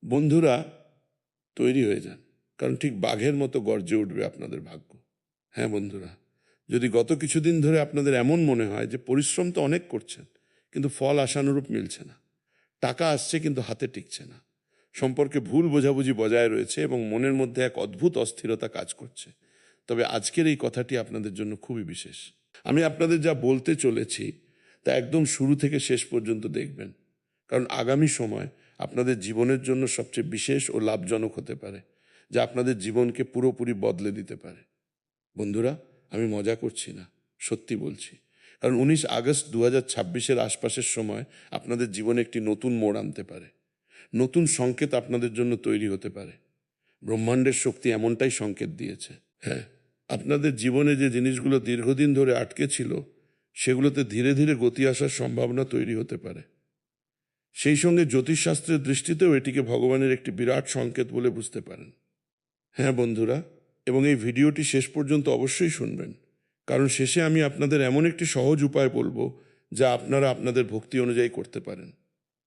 বন্ধুরা, তৈরি হয়ে যান, কারণ ঠিক বাঘের মতো গর্জে উঠবে আপনাদের ভাগ্য। হ্যাঁ বন্ধুরা, যদি গত কিছুদিন ধরে আপনাদের এমন মনে হয় যে পরিশ্রম তো অনেক করছেন কিন্তু ফল আশানুরূপ মিলছে না, টাকা আসছে কিন্তু হাতে টিকছে না, সম্পর্কে ভুল বোঝাবুঝি বজায় রয়েছে এবং মনের মধ্যে এক অদ্ভুত অস্থিরতা কাজ করছে, তবে আজকের এই কথাটি আপনাদের জন্য খুবই বিশেষ। আমি আপনাদের যা বলতে চলেছি তা একদম শুরু থেকে শেষ পর্যন্ত দেখবেন, কারণ আগামী সময় আপনাদের জীবনের জন্য সবচেয়ে বিশেষ ও লাভজনক হতে পারে, যা আপনাদের জীবনকে পুরোপুরি বদলে দিতে পারে। বন্ধুরা, আমি মজা করছি না, সত্যি বলছি, কারণ 19 আগস্ট 2026-এর আশপাশের সময় আপনাদের জীবনে একটি নতুন মোড় আনতে পারে, নতুন সংকেত আপনাদের জন্য তৈরি হতে পারে। ব্রহ্মাণ্ডের শক্তি এমনটাই সংকেত দিয়েছে। হ্যাঁ, আপনাদের জীবনে যে জিনিসগুলো দীর্ঘদিন ধরে আটকে ছিল সেগুলোতে ধীরে ধীরে গতি আসার সম্ভাবনা তৈরি হতে পারে। সেই সঙ্গে জ্যোতিষশাস্ত্রের দৃষ্টিতেও এটিকে ভগবানের একটি বিরাট সংকেত বলে বুঝতে পারেন। হ্যাঁ বন্ধুরা, এবং এই ভিডিওটি শেষ পর্যন্ত অবশ্যই শুনবেন, কারণ শেষে আমি আপনাদের এমন একটি সহজ উপায় বলবো যা আপনারা আপনাদের ভক্তি অনুযায়ী করতে পারেন।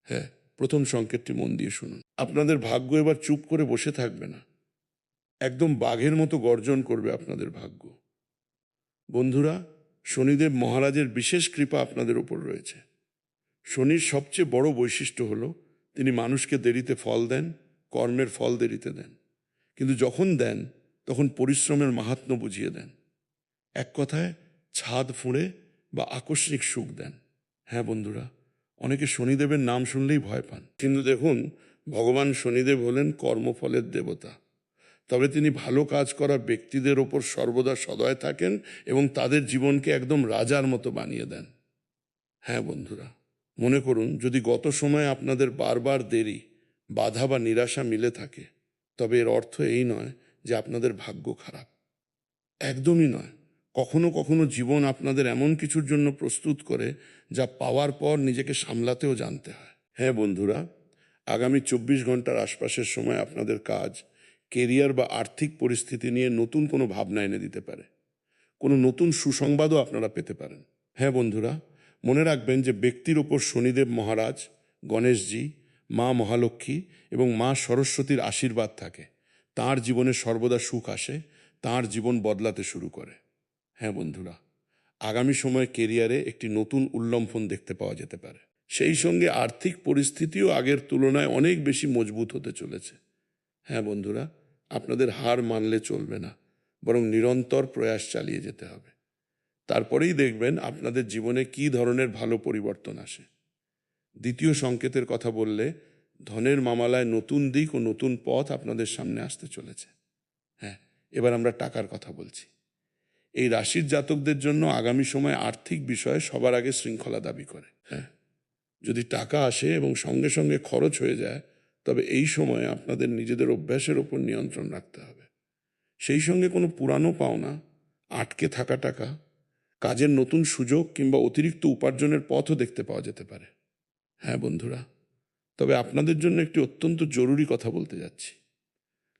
হ্যাঁ, প্রথম সংকেতটি মন দিয়ে শুনুন। আপনাদের ভাগ্য এবার চুপ করে বসে থাকবে না, একদম বাঘের মতো গর্জন করবে আপনাদের ভাগ্য। বন্ধুরা, শনিদেব মহারাজের বিশেষ কৃপা আপনাদের উপর রয়েছে। শনির সবচেয়ে বড় বৈশিষ্ট্য হলো তিনি মানুষকে দেরিতে ফল দেন, কর্মের ফল দেরিতে দেন, কিন্তু যখন দেন তখন পরিশ্রমের মাহাত্ম্য বুঝিয়ে দেন। এক কথায় ছাদ ফুঁড়ে বা আকস্মিক সুখ দেন। হ্যাঁ বন্ধুরা, অনেকে শনিদেবের নাম শুনলেই ভয় পান, কিন্তু দেখুন, ভগবান শনিদেব হলেন কর্মফলের দেবতা। তবে তিনি ভালো কাজ করা ব্যক্তিদের ওপর সর্বদা সদয় থাকেন এবং তাদের জীবনকে একদম রাজার মতো বানিয়ে দেন। হ্যাঁ বন্ধুরা, মনে করুন যদি গত সময়ে আপনাদের বারবার দেরি, বাধা বা নিরাশা মিলে থাকে, তবে এর অর্থ এই নয় যে আপনাদের ভাগ্য খারাপ, একদমই নয়। কখনো কখনো জীবন আপনাদের এমন কিছুর জন্য প্রস্তুত করে যা পাওয়ার পর নিজেকে সামলাতেও জানতে হয়। হ্যাঁ বন্ধুরা, আগামী 24 ঘন্টার আশপাশের সময় আপনাদের কাজ, কেরিয়ার বা আর্থিক পরিস্থিতি নিয়ে নতুন কোনো ভাবনা এনে দিতে পারে, কোনো নতুন সুসংবাদও আপনারা পেতে পারেন। হ্যাঁ বন্ধুরা, মনে রাখবেন যে ব্যক্তির ওপর শনিদেব মহারাজ, গণেশজি, মা মহালক্ষ্মী এবং মা সরস্বতীর আশীর্বাদ থাকে। তাঁর জীবনে সর্বদা সুখ আসে, তাঁর জীবন বদলাতে শুরু করে। হ্যাঁ বন্ধুরা, আগামী সময়ে কেরিয়ারে একটি নতুন উল্লম্ফন দেখতে পাওয়া যেতে পারে। সেই সঙ্গে আর্থিক পরিস্থিতিও আগের তুলনায় অনেক বেশি মজবুত হতে চলেছে। হ্যাঁ বন্ধুরা, আপনাদের হার মানলে চলবে না, বরং নিরন্তর প্রয়াস চালিয়ে যেতে হবে। তারপরেই দেখবেন আপনাদের জীবনে কী ধরনের ভালো পরিবর্তন আসে। দ্বিতীয় সংকেতের কথা বললে, ধনের মামলায় নতুন দিক ও নতুন পথ আপনাদের সামনে আসতে চলেছে। হ্যাঁ, এবার আমরা টাকার কথা বলছি। এই রাশির জাতকদের জন্য আগামী সময় আর্থিক বিষয়ে সবার আগে শৃঙ্খলা দাবি করে। হ্যাঁ, যদি টাকা আসে এবং সঙ্গে সঙ্গে খরচ হয়ে যায়, তবে এই সময়ে আপনাদের নিজেদের অভ্যাসের ওপর নিয়ন্ত্রণ রাখতে হবে। সেই সঙ্গে কোনো পুরানো পাওনা, আটকে থাকা টাকা, কাজের নতুন সুযোগ কিংবা অতিরিক্ত উপার্জনের পথও দেখতে পাওয়া যেতে পারে। হ্যাঁ বন্ধুরা, তবে আপনাদের জন্য একটি অত্যন্ত জরুরি কথা বলতে যাচ্ছি।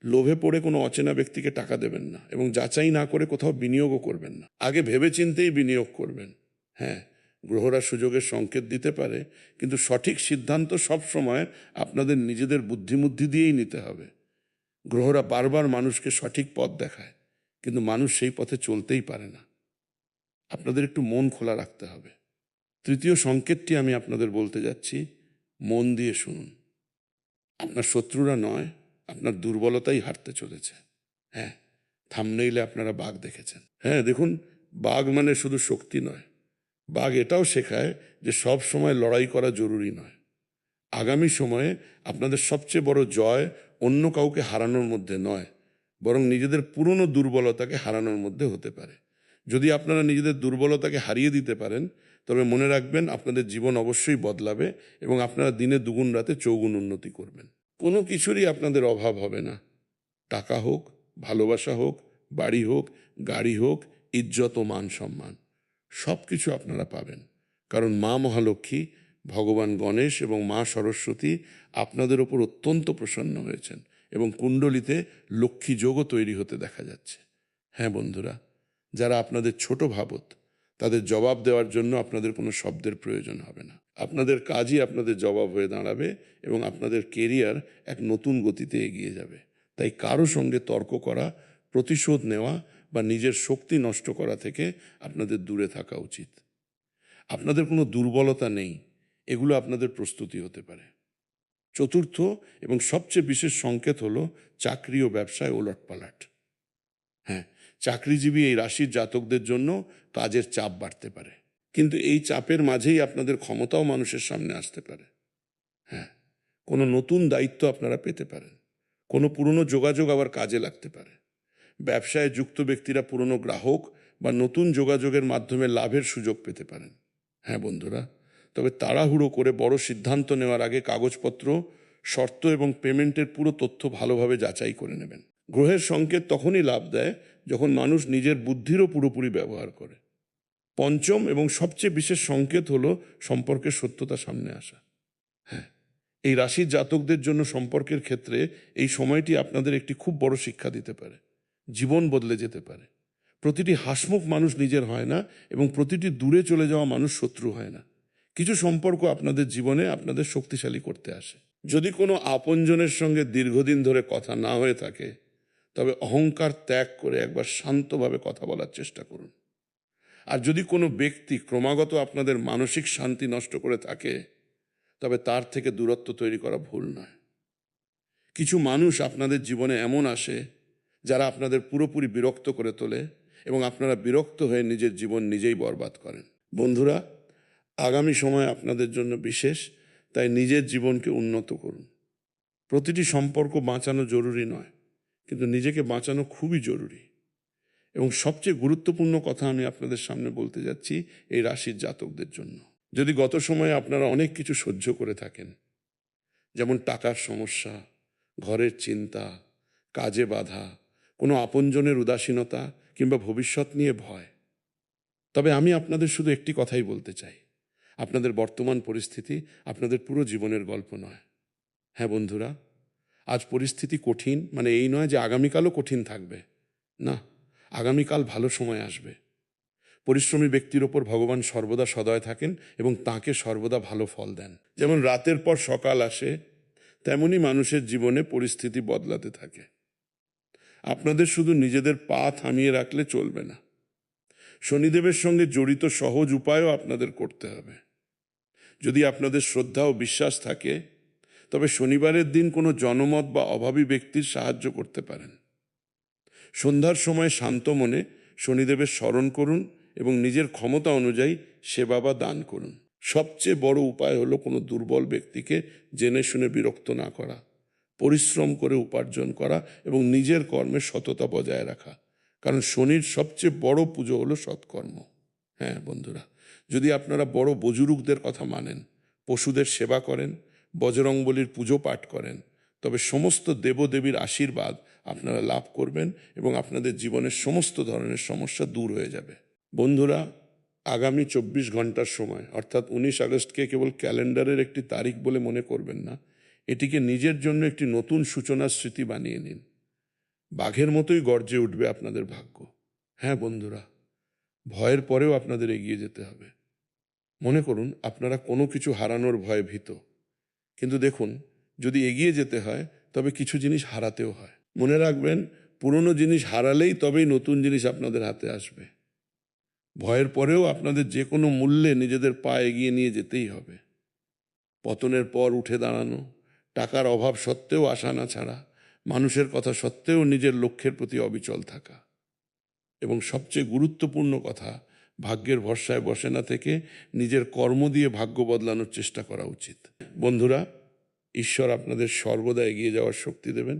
লোভে পড়ে কোনো অচেনা ব্যক্তিকে টাকা দেবেন না এবং যাচাই না করে কোথাও বিনিয়োগও করবেন না। আগে ভেবেচিন্তেই বিনিয়োগ করবেন। হ্যাঁ, গ্রহরা সুযোগের সংকেত দিতে পারে, কিন্তু সঠিক সিদ্ধান্ত সবসময় আপনাদের নিজেদের বুদ্ধিমুদ্ধি দিয়েই নিতে হবে। গ্রহরা বারবার মানুষকে সঠিক পথ দেখায়, কিন্তু মানুষ সেই পথে চলতেই পারে না। আপনাদের একটু মন খোলা রাখতে হবে। তৃতীয় সংকেতটি আমি আপনাদের বলতে যাচ্ছি, মন দিয়ে শুনুন। আপনার শত্রুরা নয়, আপনার দুর্বলতাই হারতে চলেছে। হ্যাঁ, থাম্বনেইলে আপনারা বাঘ দেখেছেন। হ্যাঁ দেখুন, বাঘ মানে শুধু শক্তি নয়, বাঘ এটাও শেখায় যে সব সময় লড়াই করা জরুরি নয়। আগামী সময়ে আপনাদের সবচেয়ে বড় জয় অন্য কাউকে হারানোর মধ্যে নয়, বরং নিজেদের পুরনো দুর্বলতাকে হারানোর মধ্যে হতে পারে। যদি আপনারা নিজেদের দুর্বলতাকে হারিয়ে দিতে পারেন, তবে মনে রাখবেন আপনাদের জীবন অবশ্যই বদলাবে এবং আপনারা দিনে দুগুণ রাতে চৌগুণ উন্নতি করবেন। কোনো কিছুরই আপনাদের অভাব হবে না। টাকা হোক, ভালোবাসা হোক, বাড়ি হোক, গাড়ি হোক, ইজ্জত ও মান সম্মান, সব কিছু আপনারা পাবেন, কারণ মা মহালক্ষ্মী, ভগবান গণেশ এবং মা সরস্বতী আপনাদের ওপর অত্যন্ত প্রসন্ন হয়েছেন এবং কুণ্ডলিতে লক্ষ্মী যোগও তৈরি হতে দেখা যাচ্ছে। হ্যাঁ বন্ধুরা, যারা আপনাদের ছোট ভাবত, তাদের জবাব দেওয়ার জন্য আপনাদের কোনো শব্দের প্রয়োজন হবে না। আপনাদের কাজই আপনাদের জবাব হয়ে দাঁড়াবে এবং আপনাদের কেরিয়ার এক নতুন গতিতে এগিয়ে যাবে। তাই কারো সঙ্গে তর্ক করা, প্রতিশোধ নেওয়া বা নিজের শক্তি নষ্ট করা থেকে আপনাদের দূরে থাকা উচিত। আপনাদের কোনো দুর্বলতা নেই, এগুলো আপনাদের প্রস্তুতি হতে পারে। চতুর্থ এবং সবচেয়ে বিশেষ সংকেত হলো চাকরি ও ব্যবসায় ওলটপালট। হ্যাঁ, চাকরিজীবী এই রাশির জাতকদের জন্য কাজের চাপ বাড়তে পারে, কিন্তু এই চাপের মাঝেই আপনাদের ক্ষমতাও মানুষের সামনে আসতে পারে। হ্যাঁ, কোনো নতুন দায়িত্ব আপনারা পেতে পারেন, কোনো পুরনো যোগাযোগ আবার কাজে লাগতে পারে। ব্যবসায় যুক্ত ব্যক্তিরা পুরনো গ্রাহক বা নতুন যোগাযোগের মাধ্যমে লাভের সুযোগ পেতে পারেন। হ্যাঁ বন্ধুরা, তবে তাড়াহুড়ো করে বড় সিদ্ধান্ত নেওয়ার আগে কাগজপত্র, শর্ত এবং পেমেন্টের পুরো তথ্য ভালোভাবে যাচাই করে নেবেন। গ্রহের সংকেত তখনই লাভ দেয় যখন মানুষ নিজের বুদ্ধিরও পুরোপুরি ব্যবহার করে। পঞ্চম এবং সবচেয়ে বিশেষ সংকেত হলো সম্পর্কের সত্যতা সামনে আসা। হ্যাঁ, এই রাশির জাতকদের জন্য সম্পর্কের ক্ষেত্রে এই সময়টি আপনাদের একটি খুব বড় শিক্ষা দিতে পারে। জীবন বদলে যেতে পারে। প্রতিটি হাসমুখ মানুষ নিজের হয় না এবং প্রতিটি দূরে চলে যাওয়া মানুষ শত্রু হয় না। কিছু সম্পর্ক আপনাদের জীবনে আপনাদের শক্তিশালী করতে আসে। যদি কোনো আপনজনের সঙ্গে দীর্ঘদিন ধরে কথা না হয়ে থাকে, তবে অহংকার ত্যাগ করে একবার শান্তভাবে কথা বলার চেষ্টা করুন। আর যদি কোনো ব্যক্তি ক্রমাগত আপনাদের মানসিক শান্তি নষ্ট করে থাকে, তবে তার থেকে দূরত্ব তৈরি করা ভুল নয়। কিছু মানুষ আপনাদের জীবনে এমন আসে যারা আপনাদের পুরোপুরি বিরক্ত করে তোলে এবং আপনারা বিরক্ত হয়ে নিজের জীবন নিজেই বরবাদ করেন। বন্ধুরা, আগামী সময় আপনাদের জন্য বিশেষ, তাই নিজের জীবনকে উন্নত করুন। প্রতিটি সম্পর্ক বাঁচানো জরুরি নয়, কিন্তু নিজেকে বাঁচানো খুবই জরুরি। এবং সবচেয়ে গুরুত্বপূর্ণ কথা আমি আপনাদের সামনে বলতে যাচ্ছি এই রাশির জাতকদের জন্য। যদি গত সময়ে আপনারা অনেক কিছু সহ্য করে থাকেন, যেমন টাকার সমস্যা, ঘরের চিন্তা, কাজে বাধা, কোনো আপনজনের উদাসীনতা কিংবা ভবিষ্যৎ নিয়ে ভয়, তবে আমি আপনাদের শুধু একটি কথাই বলতে চাই, আপনাদের বর্তমান পরিস্থিতি আপনাদের পুরো জীবনের গল্প নয়। হ্যাঁ বন্ধুরা, আজ পরিস্থিতি কঠিন মানে এই নয় যে আগামীকালও কঠিন থাকবে। না, আগামীকাল ভালো সময় আসবে। পরিশ্রমী ব্যক্তির ওপর ভগবান সর্বদা সদয় থাকেন এবং তাঁকে সর্বদা ভালো ফল দেন। যেমন রাতের পর সকাল আসে, তেমনি মানুষের জীবনে পরিস্থিতি বদলাতে থাকে। আপনাদের শুধু নিজেদের পা থামিয়ে রাখলে চলবে না, শনিদেবের সঙ্গে জড়িত সহজ উপায়ও আপনাদের করতে হবে। যদি আপনাদের শ্রদ্ধা ও বিশ্বাস থাকে, তবে শনিবারের দিন কোনো জনমত বা অভাবী ব্যক্তির সাহায্য করতে পারেন। সন্ধ্যার সময় শান্ত মনে শনিদেবের স্মরণ করুন এবং নিজের ক্ষমতা অনুযায়ী সেবা বা দান করুন। সবচেয়ে বড় উপায় হলো কোনো দুর্বল ব্যক্তিকে জেনে শুনে বিরক্ত না করা, পরিশ্রম করে উপার্জন করা এবং নিজের কর্মে সততা বজায় রাখা। কারণ শনির সবচেয়ে বড় পুজো হলো সৎকর্ম। হ্যাঁ বন্ধুরা, যদি আপনারা বড় বুজুর্গদের কথা মানেন, পশুদের সেবা করেন, বজরংবলীর পুজো পাঠ করেন, তবে সমস্ত দেবদেবীর আশীর্বাদ আপনারা লাভ করবেন এবং আপনাদের জীবনের সমস্ত ধরনের সমস্যা দূর হয়ে যাবে। বন্ধুরা, আগামী 24 ঘন্টার সময় অর্থাৎ 19 আগস্টকে কেবল ক্যালেন্ডারের একটি তারিখ বলে মনে করবেন না, এটিকে নিজের জন্য একটি নতুন সূচনার স্মৃতি বানিয়ে নিন। বাঘের মতোই গর্জে উঠবে আপনাদের ভাগ্য। হ্যাঁ বন্ধুরা, ভয়ের পরেও আপনাদের এগিয়ে যেতে হবে। মনে করুন আপনারা কোনো কিছু হারানোর ভয়ে ভীত, কিন্তু দেখুন, যদি এগিয়ে যেতে হয় তবে কিছু জিনিস হারাতেও হয়। মনে রাখবেন, পুরনো জিনিস হারালেই তবেই নতুন জিনিস আপনাদের হাতে আসবে। ভয়ের পরেও আপনাদের যে কোনো মূল্যে নিজেদের পা এগিয়ে নিয়ে যেতেই হবে। পতনের পর উঠে দাঁড়ানো, টাকার অভাব সত্ত্বেও আশা না ছাড়া, মানুষের কথা সত্ত্বেও নিজের লক্ষ্যের প্রতি অবিচল থাকা, এবং সবচেয়ে গুরুত্বপূর্ণ কথা, ভাগ্যের ভরসায় বসে না থেকে নিজের কর্ম দিয়ে ভাগ্য বদলানোর চেষ্টা করা উচিত। বন্ধুরা, ঈশ্বর আপনাদের সর্বদা এগিয়ে যাওয়ার শক্তি দেবেন।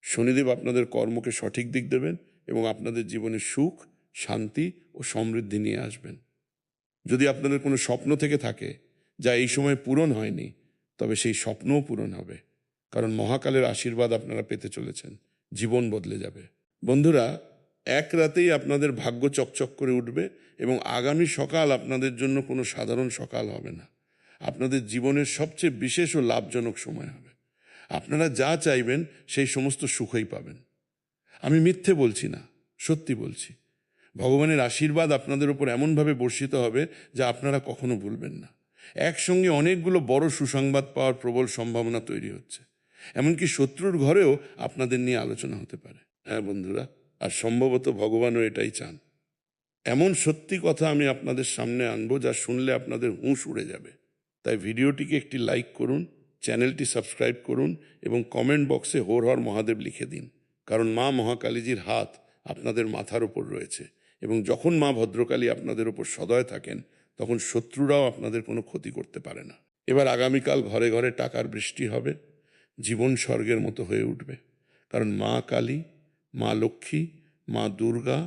শনিদেব আপনাদের কর্মকে সঠিক দিক দেবেন এবং আপনাদের জীবনে সুখ, শান্তি ও সমৃদ্ধি নিয়ে আসবেন। যদি আপনাদের কোনো স্বপ্ন থেকে থাকে যা এই সময় পূরণ হয়নি, তবে সেই স্বপ্নও পূরণ হবে, কারণ মহাকালের আশীর্বাদ আপনারা পেতে চলেছেন। জীবন বদলে যাবে। বন্ধুরা, এক রাতেই আপনাদের ভাগ্য চকচক করে উঠবে এবং আগামী সকাল আপনাদের জন্য কোনো সাধারণ সকাল হবে না, আপনাদের জীবনের সবচেয়ে বিশেষ ও লাভজনক সময় হবে। আপনারা যা চাইবেন সেই সমস্ত সুখই পাবেন। আমি মিথ্যে বলছি না, সত্যি বলছি। ভগবানের আশীর্বাদ আপনাদের উপর এমনভাবে বর্ষিত হবে যা আপনারা কখনো ভুলবেন না। একসঙ্গে অনেকগুলো বড় সুসংবাদ পাওয়ার প্রবল সম্ভাবনা তৈরি হচ্ছে। এমনকি শত্রুর ঘরেও আপনাদের নিয়ে আলোচনা হতে পারে। হ্যাঁ বন্ধুরা, আর সম্ভবত ভগবানও এটাই চান। এমন সত্যি কথা আমি আপনাদের সামনে আনবো যা শুনলে আপনাদের হুঁশ উড়ে যাবে। তাই ভিডিওটিকে একটি লাইক করুন, চ্যানেলটি সাবস্ক্রাইব করুন এবং কমেন্ট বক্সে হর হর মহাদেব লিখে দিন। কারণ মা মহাকালীজির হাত আপনাদের মাথার ওপর রয়েছে এবং যখন মা ভদ্রকালী আপনাদের ওপর সদয় থাকেন তখন শত্রুরাও আপনাদের কোনো ক্ষতি করতে পারে না। এবার আগামীকাল ঘরে ঘরে টাকার বৃষ্টি হবে, জীবন স্বর্গের মতো হয়ে উঠবে। কারণ মা কালী, মা লক্ষ্মী, মা দুর্গা,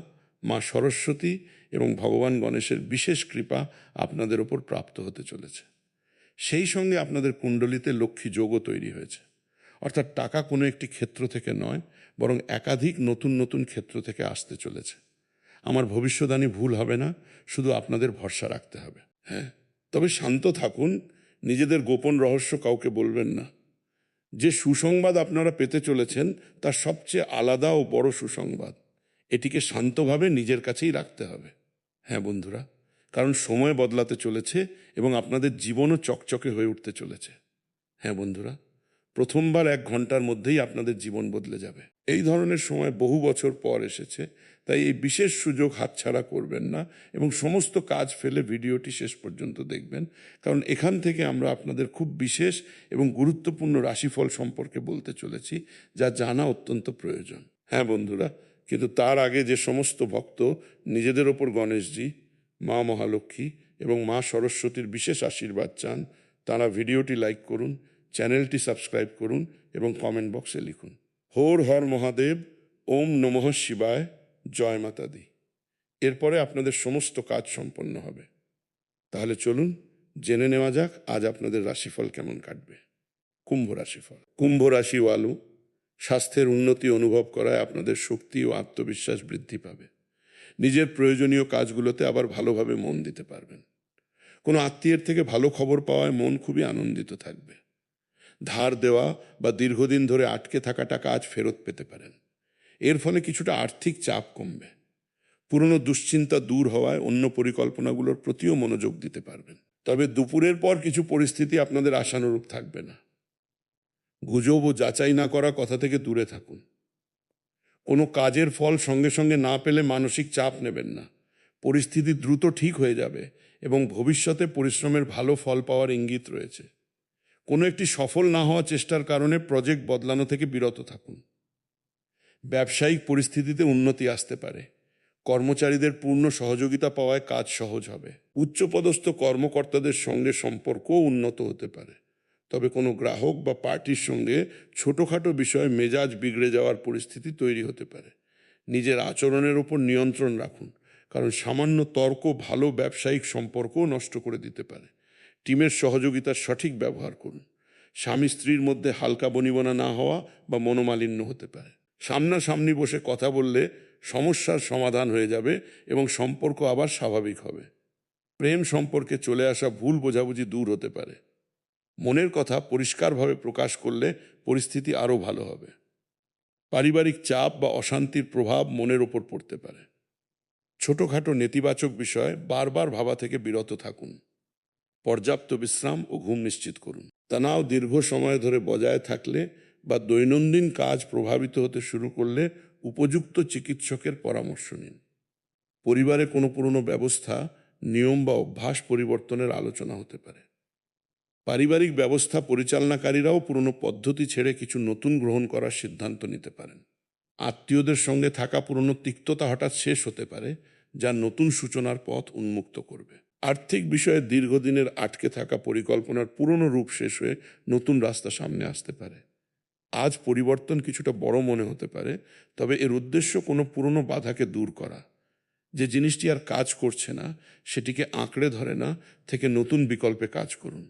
মা সরস্বতী এবং ভগবান গণেশের বিশেষ কৃপা আপনাদের ওপর প্রাপ্ত হতে চলেছে। সেই সঙ্গে আপনাদের কুণ্ডলিতে লক্ষ্মী যোগও তৈরি হয়েছে। অর্থাৎ টাকা কোনো একটি ক্ষেত্র থেকে নয়, বরং একাধিক নতুন নতুন ক্ষেত্র থেকে আসতে চলেছে। আমার ভবিষ্যদ্বাণী ভুল হবে না, শুধু আপনাদের ভরসা রাখতে হবে। হ্যাঁ, তবে শান্ত থাকুন, নিজেদের গোপন রহস্য কাউকে বলবেন না। যে সুসংবাদ আপনারা পেতে চলেছেন তার সবচেয়ে আলাদা ও বড় সুসংবাদ, এটিকে শান্তভাবে নিজের কাছেই রাখতে হবে। হ্যাঁ বন্ধুরা, কারণ সময় বদলাতে চলেছে এবং আপনাদের জীবনও চকচকে হয়ে উঠতে চলেছে। হ্যাঁ বন্ধুরা, প্রথমবার 1 ঘন্টার মধ্যেই আপনাদের জীবন বদলে যাবে। এই ধরনের সময় বহু বছর পর এসেছে, তাই এই বিশেষ সুযোগ হাতছাড়া করবেন না এবং সমস্ত কাজ ফেলে ভিডিওটি শেষ পর্যন্ত দেখবেন। কারণ এখান থেকে আমরা আপনাদের খুব বিশেষ এবং গুরুত্বপূর্ণ রাশিফল সম্পর্কে বলতে চলেছি, যা জানা অত্যন্ত প্রয়োজন। হ্যাঁ বন্ধুরা, কিন্তু তার আগে যে সমস্ত ভক্ত নিজেদের ওপর গণেশজি, মা মহালক্ষ্মী এবং মা সরস্বতীর বিশেষ আশীর্বাদ চান, তারা ভিডিওটি লাইক করুন, চ্যানেলটি সাবস্ক্রাইব করুন এবং কমেন্ট বক্সে লিখুন হর হর মহাদেব, ওম নমঃ শিবায়, জয় মাতা দি। এরপরে আপনাদের সমস্ত কাজ সম্পন্ন হবে। তাহলে চলুন জেনে নেওয়া যাক আজ আপনাদের রাশিফল কেমন কাটবে। কুম্ভ রাশিফল। কুম্ভ রাশি ওয়ালু, স্বাস্থ্যের উন্নতি অনুভব করায় আপনাদের শক্তি ও আত্মবিশ্বাস বৃদ্ধি পাবে। নিজের প্রয়োজনীয় কাজগুলোতে আবার ভালোভাবে মন দিতে পারবেন। কোনো আত্মীয়ের থেকে ভালো খবর পাওয়ায় মন খুবই আনন্দিত থাকবে। ধার দেওয়া বা দীর্ঘদিন ধরে আটকে থাকা টাকা আজ ফেরত পেতে পারেন। এর ফলে কিছুটা আর্থিক চাপ কমবে। পুরনো দুশ্চিন্তা দূর হওয়ায় অন্য পরিকল্পনাগুলোর প্রতিও মনোযোগ দিতে পারবেন। তবে দুপুরের পর কিছু পরিস্থিতি আপনাদের আশানুরূপ থাকবে না। গুজব ও যাচাই না করা কথা থেকে দূরে থাকুন। কোনো কাজের ফল সঙ্গে সঙ্গে না পেলে মানসিক চাপ নেবেন না। পরিস্থিতি দ্রুত ঠিক হয়ে যাবে এবং ভবিষ্যতে পরিশ্রমের ভালো ফল পাওয়ার ইঙ্গিত রয়েছে। কোনো একটি সফল না হওয়া চেষ্টার কারণে প্রজেক্ট বদলানো থেকে বিরত থাকুন। ব্যবসায়িক পরিস্থিতিতে উন্নতি আসতে পারে। কর্মচারীদের পূর্ণ সহযোগিতা পাওয়ায় কাজ সহজ হবে। উচ্চপদস্থ কর্মকর্তাদের সঙ্গে সম্পর্কও উন্নত হতে পারে। তবে কোনো গ্রাহক বা পার্টির সঙ্গে ছোটোখাটো বিষয়ে মেজাজ বিগড়ে যাওয়ার পরিস্থিতি তৈরি হতে পারে। নিজের আচরণের ওপর নিয়ন্ত্রণ রাখুন, কারণ সামান্য তর্ক ভালো ব্যবসায়িক সম্পর্কও নষ্ট করে দিতে পারে। টিমের সহযোগিতার সঠিক ব্যবহার করুন। স্বামী স্ত্রীর মধ্যে হালকা বনিবনা না হওয়া বা মনোমালিন্য হতে পারে। সামনাসামনি বসে কথা বললে সমস্যার সমাধান হয়ে যাবে এবং সম্পর্ক আবার স্বাভাবিক হবে। প্রেম সম্পর্কে চলে আসা ভুল বোঝাবুঝি দূর হতে পারে। মনের কথা পরিষ্কারভাবে প্রকাশ করলে পরিস্থিতি আরও ভালো হবে। পারিবারিক চাপ বা অশান্তির প্রভাব মনের ওপর পড়তে পারে। ছোটোখাটো নেতিবাচক বিষয় বারবার ভাবা থেকে বিরত থাকুন। পর্যাপ্ত বিশ্রাম ও ঘুম নিশ্চিত করুন। তনাও দীর্ঘ সময় ধরে বজায় থাকলে বা দৈনন্দিন কাজ প্রভাবিত হতে শুরু করলে উপযুক্ত চিকিৎসকের পরামর্শ নিন। পরিবারে কোনো পুরনো ব্যবস্থা, নিয়ম বা অভ্যাস পরিবর্তনের আলোচনা হতে পারে। পারিবারিক ব্যবস্থা পরিচালনাকারীরাও পুরনো পদ্ধতি ছেড়ে কিছু নতুন গ্রহণ করার সিদ্ধান্ত নিতে পারেন। আত্মীয়দের সঙ্গে থাকা পুরনো তিক্ততা হঠাৎ শেষ হতে পারে, যা নতুন সূচনার পথ উন্মুক্ত করবে। আর্থিক বিষয়ে দীর্ঘদিনের আটকে থাকা পরিকল্পনার পুরনো রূপ শেষ হয়ে নতুন রাস্তা সামনে আসতে পারে। আজ পরিবর্তন কিছুটা বড় মনে হতে পারে, তবে এর উদ্দেশ্য কোনো পুরনো বাধাকে দূর করা। যে জিনিসটি আর কাজ করছে না সেটিকে আঁকড়ে ধরে না থেকে নতুন বিকল্পে কাজ করুন।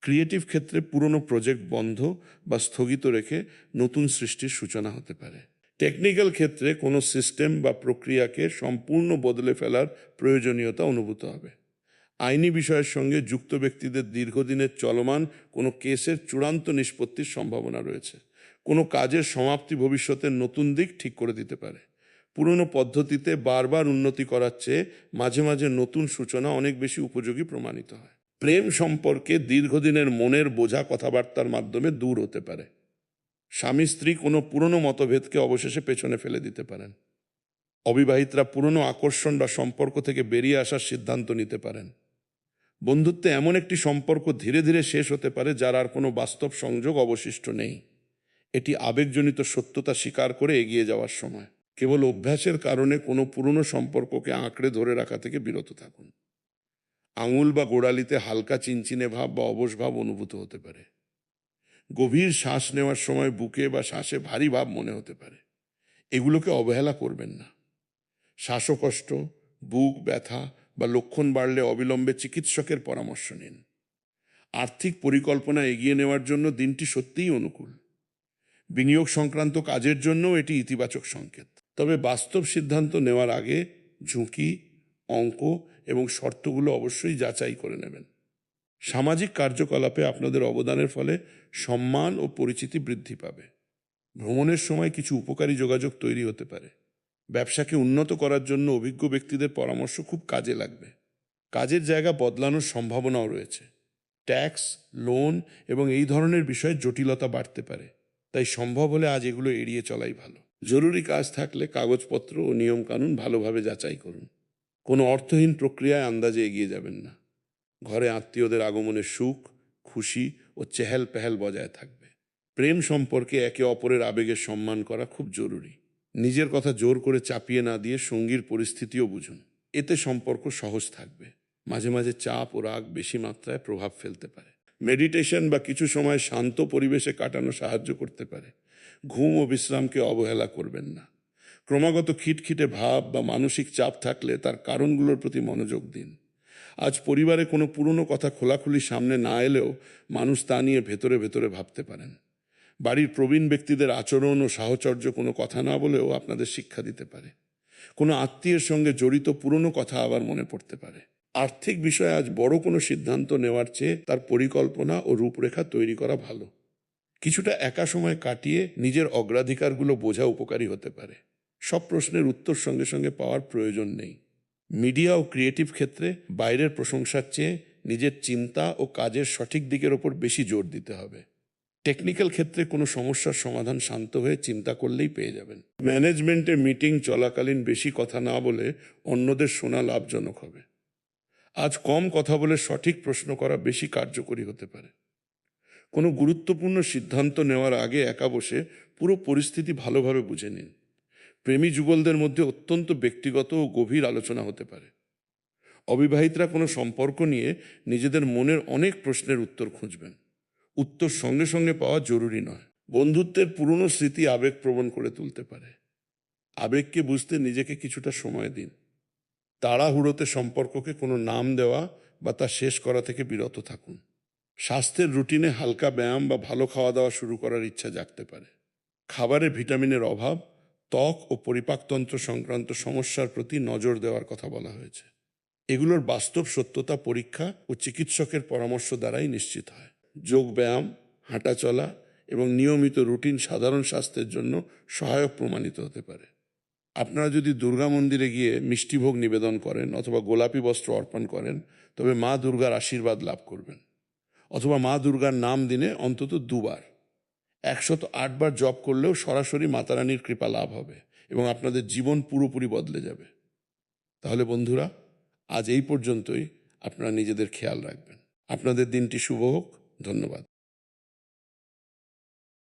ক্রিয়েটিভ ক্ষেত্রে পুরনো প্রজেক্ট বন্ধ বা স্থগিত রেখে নতুন সৃষ্টির সূচনা হতে পারে। টেকনিক্যাল ক্ষেত্রে কোনো সিস্টেম বা প্রক্রিয়াকে সম্পূর্ণ বদলে ফেলার প্রয়োজনীয়তা অনুভূত হবে। আইনি বিষয়ের সঙ্গে যুক্ত ব্যক্তিদের দীর্ঘদিনের চলমান কোনো কেসের চূড়ান্ত নিষ্পত্তির সম্ভাবনা রয়েছে। কোনো কাজের সমাপ্তি ভবিষ্যতের নতুন দিক ঠিক করে দিতে পারে। পুরনো পদ্ধতিতে বারবার উন্নতি করার চেয়ে মাঝে মাঝে নতুন সূচনা অনেক বেশি উপযোগী প্রমাণিত হয়। প্রেম সম্পর্কে দীর্ঘদিনের মনের বোঝা কথাবার্তার মাধ্যমে দূর হতে পারে। স্বামী স্ত্রী কোনো পুরনো মতভেদকে অবশেষে পেছনে ফেলে দিতে পারেন। অবিবাহিতরা পুরনো আকর্ষণ বা সম্পর্ক থেকে বেরিয়ে আসার সিদ্ধান্ত নিতে পারেন। বন্ধুত্বে এমন একটি সম্পর্ক ধীরে ধীরে শেষ হতে পারে যার আর কোনো বাস্তব সংযোগ অবশিষ্ট নেই। এটি আবেগজনিত সত্যতা স্বীকার করে এগিয়ে যাওয়ার সময়। কেবল অভ্যাসের কারণে কোনো পুরনো সম্পর্ককে আঁকড়ে ধরে রাখা থেকে বিরত থাকুন। আঙুল বা গোড়ালিতে হালকা চিনচিনে ভাব বা অবশ ভাব অনুভূত হতে পারে। গভীর শ্বাস নেওয়ার সময় বুকে বা শ্বাসে ভারী ভাব মনে হতে পারে। এগুলোকে অবহেলা করবেন না। শ্বাসকষ্ট, বুক ব্যথা বা লক্ষণ বাড়লে অবিলম্বে চিকিৎসকের পরামর্শ নিন। আর্থিক পরিকল্পনা এগিয়ে নেওয়ার জন্য দিনটি সত্যিই অনুকূল। বিনিয়োগ সংক্রান্ত কাজের জন্যও এটি ইতিবাচক সংকেত। তবে বাস্তব সিদ্ধান্ত নেওয়ার আগে ঝুঁকি, অঙ্ক এবং শর্তগুলো অবশ্যই যাচাই করে নেবেন। সামাজিক কার্যকলাপে আপনাদের অবদানের ফলে সম্মান ও পরিচিতি বৃদ্ধি পাবে। ভ্রমণের সময় কিছু উপকারী যোগাযোগ তৈরি হতে পারে। ব্যবসাকে উন্নত করার জন্য অভিজ্ঞ ব্যক্তিদের পরামর্শ খুব কাজে লাগবে। কাজের জায়গা বদলানোর সম্ভাবনাও রয়েছে। ট্যাক্স, লোন এবং এই ধরনের বিষয়ে জটিলতা বাড়তে পারে, তাই সম্ভব হলে আজ এগুলো এড়িয়ে চলাই ভালো। জরুরি কাজ থাকলে কাগজপত্র ও নিয়মকানুন ভালোভাবে যাচাই করুন। কোনো অর্থহীন প্রক্রিয়ায় আন্দাজে এগিয়ে যাবেন না। ঘরে আত্মীয়দের আগমনে সুখ, খুশি ও চেহেল পেহেল বজায় থাকবে। প্রেম সম্পর্কে একে অপরের আবেগের সম্মান করা খুব জরুরি। নিজের কথা জোর করে চাপিয়ে না দিয়ে সঙ্গীর পরিস্থিতিও বুঝুন। এতে সম্পর্ক সহজ থাকবে। মাঝে মাঝে চাপ ও রাগ বেশি মাত্রায় প্রভাব ফেলতে পারে। মেডিটেশন বা কিছু সময় শান্ত পরিবেশে কাটানো সাহায্য করতে পারে। ঘুম ও বিশ্রামকে অবহেলা করবেন না। ক্রমাগত খিটখিটে ভাব বা মানসিক চাপ থাকলে তার কারণগুলোর প্রতি মনোযোগ দিন। আজ পরিবারে কোনো পুরনো কথা খোলাখুলি সামনে না এলেও মানুষ তা নিয়ে ভেতরে ভেতরে ভাবতে পারেন। বাড়ির প্রবীণ ব্যক্তিদের আচরণ ও সাহচর্য কোনো কথা না বলেও আপনাদের শিক্ষা দিতে পারে। কোনো আত্মীয়ের সঙ্গে জড়িত পুরনো কথা আবার মনে পড়তে পারে। আর্থিক বিষয়ে আজ বড় কোনো সিদ্ধান্ত নেওয়ার চেয়ে তার পরিকল্পনা ও রূপরেখা তৈরি করা ভালো। কিছুটা একা সময় কাটিয়ে নিজের অগ্রাধিকারগুলো বোঝা উপকারী হতে পারে। সব প্রশ্নের উত্তর সঙ্গে সঙ্গে পাওয়ার প্রয়োজন নেই। মিডিয়া ও ক্রিয়েটিভ ক্ষেত্রে বাইরের প্রশংসার চেয়ে নিজের চিন্তা ও কাজের সঠিক দিকের ওপর বেশি জোর দিতে হবে। টেকনিক্যাল ক্ষেত্রে কোনো সমস্যার সমাধান শান্ত হয়ে চিন্তা করলেই পেয়ে যাবেন। ম্যানেজমেন্টে মিটিং চলাকালীন বেশি কথা না বলে অন্যদের শোনা লাভজনক হবে। আজ কম কথা বলে সঠিক প্রশ্ন করা বেশি কার্যকরী হতে পারে। কোনো গুরুত্বপূর্ণ সিদ্ধান্ত নেওয়ার আগে একা বসে পুরো পরিস্থিতি ভালোভাবে বুঝে নিন। প্রেমী যুগলদের মধ্যে অত্যন্ত ব্যক্তিগত ও গভীর আলোচনা হতে পারে। অবিবাহিতরা কোনো সম্পর্ক নিয়ে নিজেদের মনের অনেক প্রশ্নের উত্তর খুঁজবেন। উত্তর সঙ্গে সঙ্গে পাওয়া জরুরি নয়। বন্ধুত্বের পুরনো স্মৃতি আবেগপ্রবণ করে তুলতে পারে। আবেগকে বুঝতে নিজেকে কিছুটা সময় দিন। তাড়াহুড়োতে সম্পর্ককে কোনো নাম দেওয়া বা তা শেষ করা থেকে বিরত থাকুন। স্বাস্থ্যের রুটিনে হালকা ব্যায়াম বা ভালো খাওয়া দাওয়া শুরু করার ইচ্ছা জাগতে পারে। খাবারে ভিটামিনের অভাব, ত্বক ও পরিপাকতন্ত্র সংক্রান্ত সমস্যার প্রতি নজর দেওয়ার কথা বলা হয়েছে। এগুলোর বাস্তব সত্যতা পরীক্ষা ও চিকিৎসকের পরামর্শ দ্বারাই নিশ্চিত হয়। যোগব্যায়াম, হাঁটাচলা এবং নিয়মিত রুটিন সাধারণ স্বাস্থ্যের জন্য সহায়ক প্রমাণিত হতে পারে। আপনারা যদি দুর্গা মন্দিরে গিয়ে মিষ্টিভোগ নিবেদন করেন অথবা গোলাপি বস্ত্র অর্পণ করেন, তবে মা দুর্গার আশীর্বাদ লাভ করবেন। অথবা মা দুর্গার নাম দিনে অন্তত 2 বার, 108 বার জপ করলেও সরাসরি মাতারানীর কৃপা লাভ হবে এবং আপনাদের জীবন পুরোপুরি বদলে যাবে। তাহলে বন্ধুরা, আজ এই পর্যন্তই। আপনারা নিজেদের খেয়াল রাখবেন। আপনাদের দিনটি শুভ হোক। ধন্যবাদ।